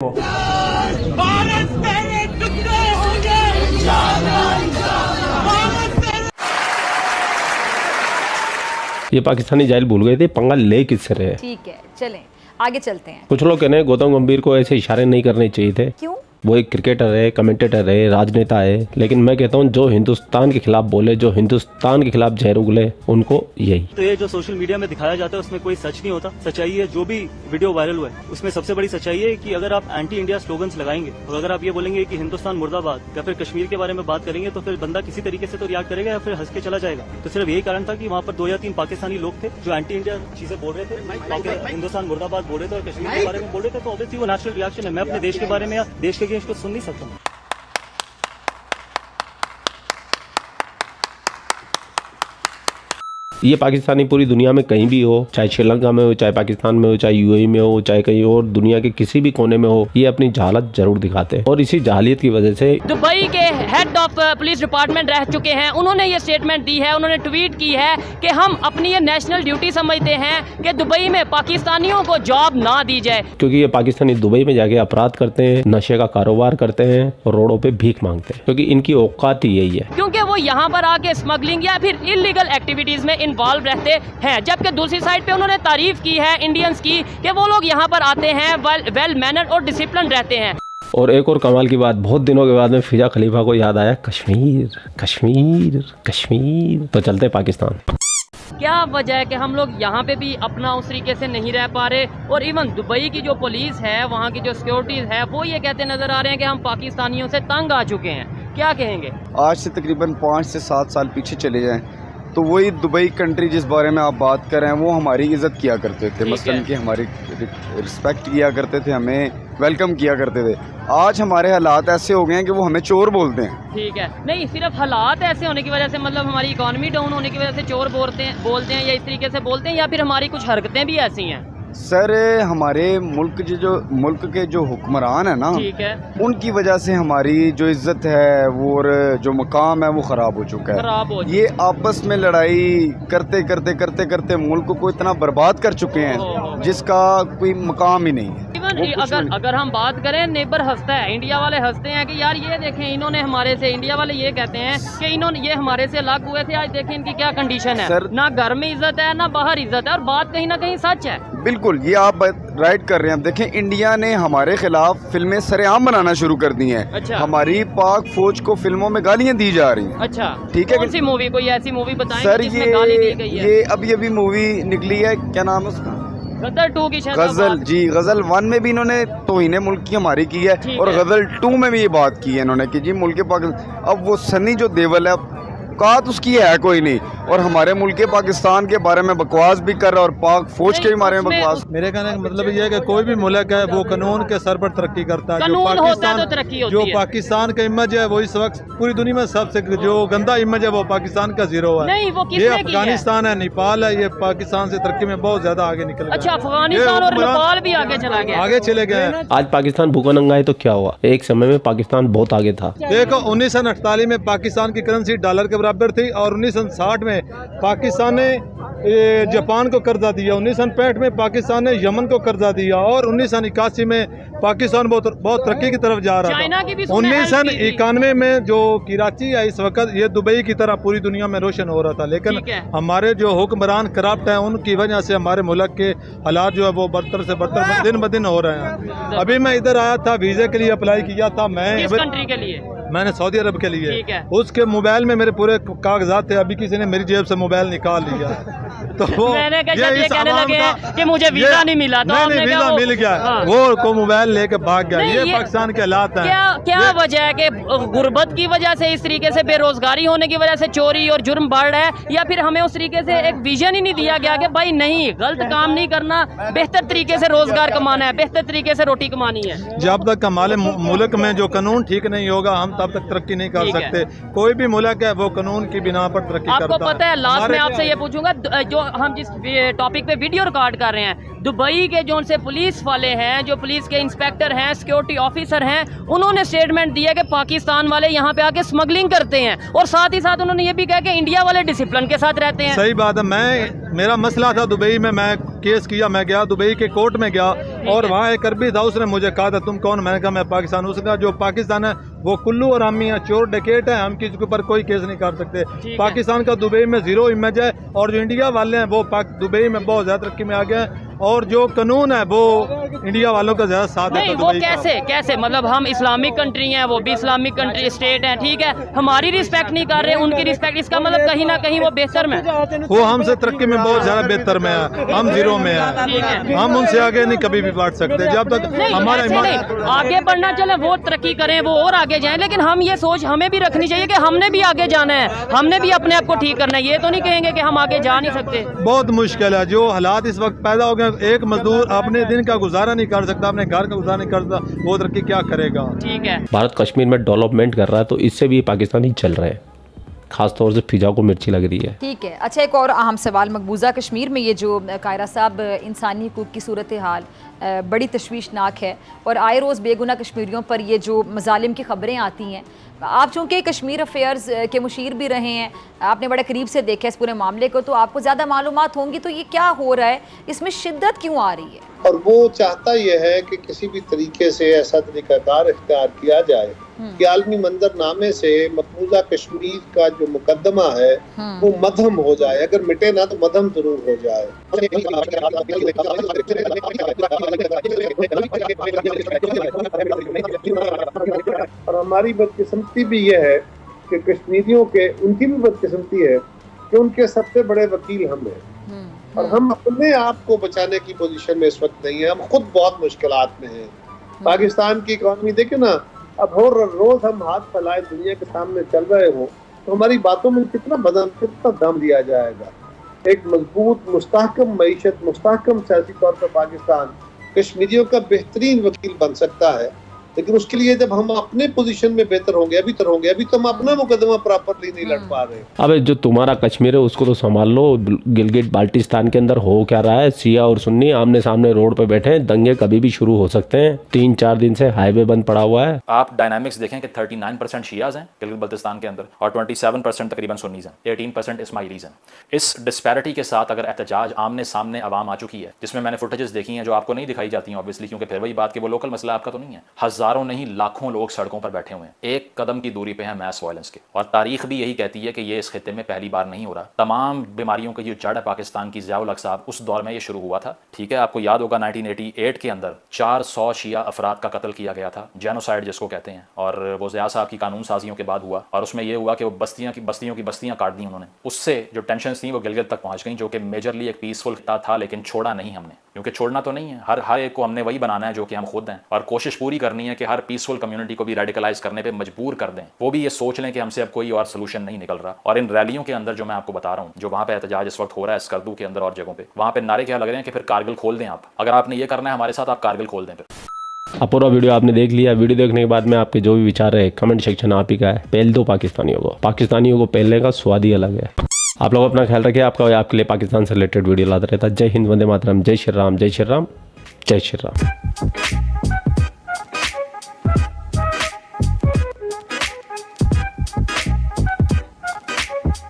भारत तेरे टुकड़े होंगे, ये पाकिस्तानी जाहिल भूल गए थे, पंगा ले किससे रहे। ठीक है, चलें आगे चलते हैं। कुछ लोग कहते हैं गौतम गंभीर को ऐसे इशारे नहीं करने चाहिए थे। क्यों? वो एक क्रिकेटर है, कमेंटेटर है, राजनेता है, लेकिन मैं कहता हूँ जो हिंदुस्तान के खिलाफ बोले, जो हिंदुस्तान के खिलाफ जहर उगले, उनको यही। तो ये जो सोशल मीडिया में दिखाया जाता है उसमें कोई सच नहीं होता। सच्चाई है, जो भी वीडियो वायरल हुआ है उसमें सबसे बड़ी सच्चाई है कि अगर आप एंटी इंडिया स्लोगन्स लगाएंगे और अगर आप ये बोलेंगे कि हिंदुस्तान मुर्दाबाद या फिर कश्मीर के बारे में बात करेंगे तो फिर बंदा किसी तरीके से तो रिएक्ट करेगा या फिर हंस के चला जाएगा। तो सिर्फ यही कारण था कि वहाँ पर 2 या 3 पाकिस्तानी लोग थे जो एंटी इंडिया चीजें बोल रहे थे, हिंदुस्तान मुर्दाबाद बोल रहे थे और कश्मीर के बारे में बोल रहे थे। तो ऑब्वियसली वो नेचुरल रिएक्शन है। मैं अपने देश के बारे में या देश के अगेंस्ट कुछ सुन नहीं सकता। ये पाकिस्तानी पूरी दुनिया में कहीं भी हो, चाहे श्रीलंका में हो, चाहे पाकिस्तान में हो, चाहे यूएई में हो, चाहे कहीं और दुनिया के किसी भी कोने में हो, ये अपनी जहालत जरूर दिखाते हैं। और इसी जहालियत की वजह से दुबई के हेड ऑफ पुलिस डिपार्टमेंट रह चुके हैं, उन्होंने ये स्टेटमेंट दी है, उन्होंने ट्वीट की है कि हम अपनी ये नेशनल ड्यूटी समझते हैं कि दुबई में पाकिस्तानियों को जॉब ना दी जाए, क्योंकि ये पाकिस्तानी दुबई में जाके अपराध करते हैं, नशे का कारोबार करते हैं और रोडों पे भीख मांगते हैं, क्योंकि इनकी औकात ही यही है। क्योंकि वो यहाँ पर आके स्मगलिंग या फिर इलीगल एक्टिविटीज में इन्वॉल्व रहते हैं। जबकि दूसरी साइड पे उन्होंने तारीफ की है इंडियंस की कि वो लोग यहाँ पर आते हैं वेल मैनर्ड और डिसिप्लिन रहते हैं। और एक और कमाल की बात, बहुत दिनों के बाद में फिजा खलीफा को याद आया, कश्मीर कश्मीर कश्मीर, तो चलते पाकिस्तान। क्या वजह है कि हम लोग यहाँ पे भी अपना उस तरीके से नहीं रह पा रहे और इवन दुबई की जो पुलिस है, वहाँ की जो सिक्योरिटीज है, वो ये कहते नजर आ रहे हैं कि हम पाकिस्तानियों से तंग आ चुके हैं। क्या कहेंगे? आज से तकरीबन 5 से 7 साल पीछे चले जाएं तो वही दुबई कंट्री जिस बारे में आप बात कर रहे हैं वो हमारी इज़्ज़त किया करते थे, मसलन कि हमारी रिस्पेक्ट किया करते थे, हमें वेलकम किया करते थे। आज हमारे हालात ऐसे हो गए हैं कि वो हमें चोर बोलते हैं। ठीक है, नहीं सिर्फ हालात ऐसे होने की वजह से, मतलब हमारी इकोनॉमी डाउन होने की वजह से चोर बोलते हैं या इस तरीके से बोलते हैं, या फिर हमारी कुछ हरकतें भी ऐसी हैं? सर हमारे मुल्क के जो हुक्मरान है ना, ठीक है, उनकी वजह से हमारी जो इज्जत है वो और जो मकाम है वो ख़राब हो चुका है। ये आपस में लड़ाई करते करते करते करते मुल्क को इतना बर्बाद कर चुके हैं जिसका कोई मकाम ही नहीं है। इवन अगर हम बात करें, नेबर हंसता है, इंडिया वाले हंसते हैं कि यार ये देखें इन्होंने हमारे से, इंडिया वाले ये कहते हैं कि इन्होंने ये हमारे से अलग हुए थे, आज देखें इनकी क्या कंडीशन है। ना घर में इज्जत है ना बाहर इज्जत है, और बात कहीं ना कहीं सच है। बिल्कुल, ये आप राइट कर रहे हैं। देखें इंडिया ने हमारे खिलाफ फिल्में सरेआम बनाना शुरू कर दी हैं। अच्छा। हमारी पाक फौज को फिल्मों में गालियां दी जा रही हैं। अच्छा, ठीक है। कौन सी मूवी, कोई ऐसी मूवी बताएं सर जिसमें गाली दी गई है? ये अभी मूवी निकली है, क्या नाम है उसका? गदर 2 की शायद। गजल, जी गजल 1 में भी इन्होंने तौहीन मुल्क की हमारी की है और गजल 2 में भी ये बात की है इन्होंने कि जी मुल्क पाकिस्तान। अब वो सनी जो देवल है, औकात उसकी है कोई नहीं, और हमारे मुल्क पाकिस्तान के बारे में बकवास भी कर रहा है और पाक फौज के बारे में बकवास। मेरे कहने का मतलब ये है कि कोई भी मुल्क है वो कानून के सर पर तरक्की करता है। कानून होता है तो तरक्की होती है। जो पाकिस्तान का इमेज है वो इस वक्त पूरी दुनिया में सबसे जो गंदा इमेज है वो पाकिस्तान का 0 है। नहीं, वो ये अफगानिस्तान है, नेपाल है, ये पाकिस्तान से तरक्की में बहुत ज्यादा आगे निकल गया। अच्छा, अफगानिस्तान और नेपाल भी आगे चला गया, आगे चले गए। आज पाकिस्तान भूखा नंगा है तो क्या हुआ, एक समय में पाकिस्तान बहुत आगे था। देखो 1948 में पाकिस्तान की करेंसी डॉलर के बराबर थी और 1960 में पाकिस्तान ने जापान को कर्जा दिया, 1965 में पाकिस्तान ने यमन को कर्जा दिया और 1981 में पाकिस्तान बहुत तरक्की की तरफ जा रहा था। 1991 में जो कराची है इस वक्त ये दुबई की तरह पूरी दुनिया में रोशन हो रहा था, लेकिन हमारे जो हुक्मरान करप्ट हैं उनकी वजह से हमारे मुल्क के हालात जो है वो बदतर से बदतर दिन ब दिन हो रहे हैं। अभी मैं इधर आया था, वीज़े के लिए अप्लाई किया था, किस कंट्री के लिए? मैंने सऊदी अरब के लिए। उसके मोबाइल में मेरे पूरे कागजात थे, अभी किसी ने मेरी जेब से मोबाइल निकाल लिया तो वो मैंने ये कहने लगे कि मुझे वीजा नहीं मिला, तो नहीं वीजा मिल गया, वो को मोबाइल लेके भाग गया। ये पाकिस्तान के हालात हैं। क्या वजह है कि गुर्बत की वजह से, इस तरीके से बेरोजगारी होने की वजह से चोरी और जुर्म बढ़ रहा है, या फिर हमें उस तरीके से एक विजन ही नहीं दिया गया कि भाई नहीं, गलत काम नहीं करना, बेहतर तरीके से रोजगार कमाना है, बेहतर तरीके से रोटी कमानी है। जब तक हमारे मुल्क में जो कानून ठीक नहीं होगा हम तब तक तरक्की नहीं कर सकते। कोई भी मुल्क है वो कानून की बिना पर तरक्की करता है। आपको पता है, लास्ट में आपसे ये पूछूंगा, जो हम जिस टॉपिक पे वीडियो रिकॉर्ड कर रहे हैं, दुबई के जो से पुलिस वाले हैं, जो पुलिस के इंस्पेक्टर हैं, सिक्योरिटी ऑफिसर हैं, उन्होंने स्टेटमेंट दिया कि पाकिस्तान वाले यहाँ पे आके स्मगलिंग करते हैं, और साथ ही साथ उन्होंने ये भी कहा कि इंडिया वाले डिसिप्लिन के साथ रहते हैं। सही बात है। मेरा मसला था दुबई में, मैं केस किया, मैं गया दुबई के कोर्ट में गया और वहाँ एक अरबी था, उसने मुझे कहा था तुम कौन, मैंने कहा मैं पाकिस्तान। उसने कहा जो पाकिस्तान है वो कुल्लू और आमी है, चोर डकैत है, हम किसी के ऊपर कोई केस नहीं कर सकते। पाकिस्तान का दुबई में जीरो इमेज है और जो इंडिया वाले हैं वो दुबई में बहुत ज़्यादा तरक्की में आ गए हैं और जो कानून है वो इंडिया वालों का ज़्यादा साथ नहीं, देता वो दुबई का। कैसे मतलब हम इस्लामिक कंट्री हैं, वो भी इस्लामिक कंट्री स्टेट है, ठीक है, हमारी रिस्पेक्ट नहीं कर रहे, उनकी रिस्पेक्ट, इसका मतलब कहीं ना कहीं वो बेहतर में, वो हमसे तरक्की में बहुत ज़्यादा बेहतर में है, हम जीरो में है, हम उनसे आगे नहीं कभी भी बढ़ सकते जब तक हमारा नहीं, आगे बढ़ना चले, वो तरक्की करें, वो और आगे जाएं, लेकिन हम ये सोच हमें भी रखनी चाहिए कि हमने भी आगे जाना है, हमने भी अपने आप को ठीक करना है। ये तो नहीं कहेंगे कि हम आगे जा नहीं सकते। बहुत मुश्किल है, जो हालात इस वक्त पैदा हो गए, एक मजदूर अपने दिन का गुजारा नहीं कर सकता, अपने घर का गुजारा नहीं कर सकता, वो तरक्की क्या करेगा। ठीक है, भारत कश्मीर में डेवलपमेंट कर रहा है तो इससे भी पाकिस्तानी चल रहे हैं, खास तौर से फिजा को मिर्ची लग रही है। ठीक है। अच्छा, एक और अहम सवाल, मकबूजा कश्मीर में ये जो कायरा साहब इंसानी हुकूक की सूरत हाल बड़ी तशवीशनाक है और आए रोज़ बेगुनाह कश्मीरियों पर ये जो मजालिम की ख़बरें आती हैं, आप चूँकि कश्मीर अफेयर्स के मुशीर भी रहे हैं, आपने बड़े करीब से देखा इस पूरे मामले को, तो आपको ज़्यादा मालूमात होंगी, तो ये क्या हो रहा है, इसमें शिद्दत क्यों आ रही है? और वो चाहता यह है कि किसी भी तरीके से ऐसा तरीकाकार इख्तियार किया जाए कि आलमी मंजरनामे से मकबूजा कश्मीर का जो मुकदमा है वो मध्यम हो जाए, अगर मिटे ना तो मध्यम जरूर हो जाए। और हमारी बदकिस्मती भी यह है कि कश्मीरियों के, उनकी भी बदकिस्मती है कि उनके सबसे बड़े वकील हम हैं और हम अपने आप को बचाने की पोजीशन में इस वक्त नहीं है, हम खुद बहुत मुश्किलात में हैं। पाकिस्तान की इकॉनमी देखे ना, अब हर रोज हम हाथ फैलाए दुनिया के सामने चल रहे हो तो हमारी बातों में कितना बदन, कितना दम दिया जाएगा। एक मजबूत मुस्तहकम मईशत, मुस्तहकम सियासी तौर पर पाकिस्तान कश्मीरियों का बेहतरीन वकील बन सकता है, लेकिन उसके लिए जब हम अपने पोजीशन में बेहतर होंगे, अभी तो हम अपना मुकदमा प्रॉपरली नहीं लड़ पा रहे। अबे जो तुम्हारा कश्मीर है उसको तो संभाल लो। गिलगिट बाल्टिस्तान के अंदर हो क्या रहा है, शिया और सुन्नी आमने सामने रोड पे बैठे हैं, दंगे कभी भी शुरू हो सकते हैं। 3-4 दिन से हाईवे बंद पड़ा हुआ है। आप डायनामिक्स देखें कि 39% शियाज हैं गिलगित बाल्टिस्तान के अंदर और 27% तकरीबन सुन्नीज हैं, 18% इस्माइलीज हैं। इस डिस्पैरिटी के साथ अगर एहतजाज आमने सामने आवाम आ चुकी है, जिसमें मैंने फुटेजेस देखी हैं जो आपको नहीं दिखाई जाती हैं ऑब्वियसली, क्योंकि फिर वही बात कि वो लोकल मसला आपका तो नहीं है, हजारों नहीं लाखों लोग सड़कों पर बैठे हुए हैं, एक कदम की दूरी पे हैं मैस वायलेंस के। और तारीख भी यही कहती है कि ये इस खित्ते में पहली बार नहीं हो रहा। तमाम बीमारियों की जो जड़ है पाकिस्तान की, ज़िया उल हक साहब उस दौर में ये शुरू हुआ था, ठीक है। आपको याद होगा 1988 के अंदर 400 शिया अफराद का कत्ल किया गया था, जेनोसाइड जिसको कहते हैं, और वो ज़िया साहब की कानून साजियों के बाद हुआ और उसमें यह हुआ कि वो बस्तियों की बस्तियां काट दी उन्होंने। उससे जो टेंशन थी वो गिलगित तक पहुंच गई, जो कि मेजरली एक पीसफुल था, लेकिन छोड़ा नहीं हमने, क्योंकि छोड़ना तो नहीं है, हर एक को हमने वही बनाना है जो कि हम खुद हैं, और कोशिश पूरी करनी है कि हर पीसफुल कम्युनिटी को भी रेडिकलाइज करने पे मजबूर कर दें। वो भी ये सोच लें कि हमसे अब कोई और सोल्यूशन नहीं निकल रहा। और इन रैलियों के अंदर जो मैं आपको बता रहा हूँ, जो वहाँ पे एहतजाज इस वक्त हो रहा है स्कर्दू के अंदर और जगहों पे, वहाँ पे नारे क्या लग रहे हैं कि फिर कारगिल खोल दें आप, अगर आपने ये करना है हमारे साथ, आप कारगिल खोल दें। फिर अब पूरा वीडियो आपने देख लिया। वीडियो देखने के बाद में आपके जो भी विचार है कमेंट सेक्शन आप ही का है। पहल दो पाकिस्तानियों को पहलने का स्वाद ही अलग है। आप लोग अपना ख्याल रखिए। आपके लिए पाकिस्तान से रिलेटेड वीडियो लाता रहता। जय हिंद, वंदे मातरम, जय श्री राम, जय श्री राम, जय श्री राम।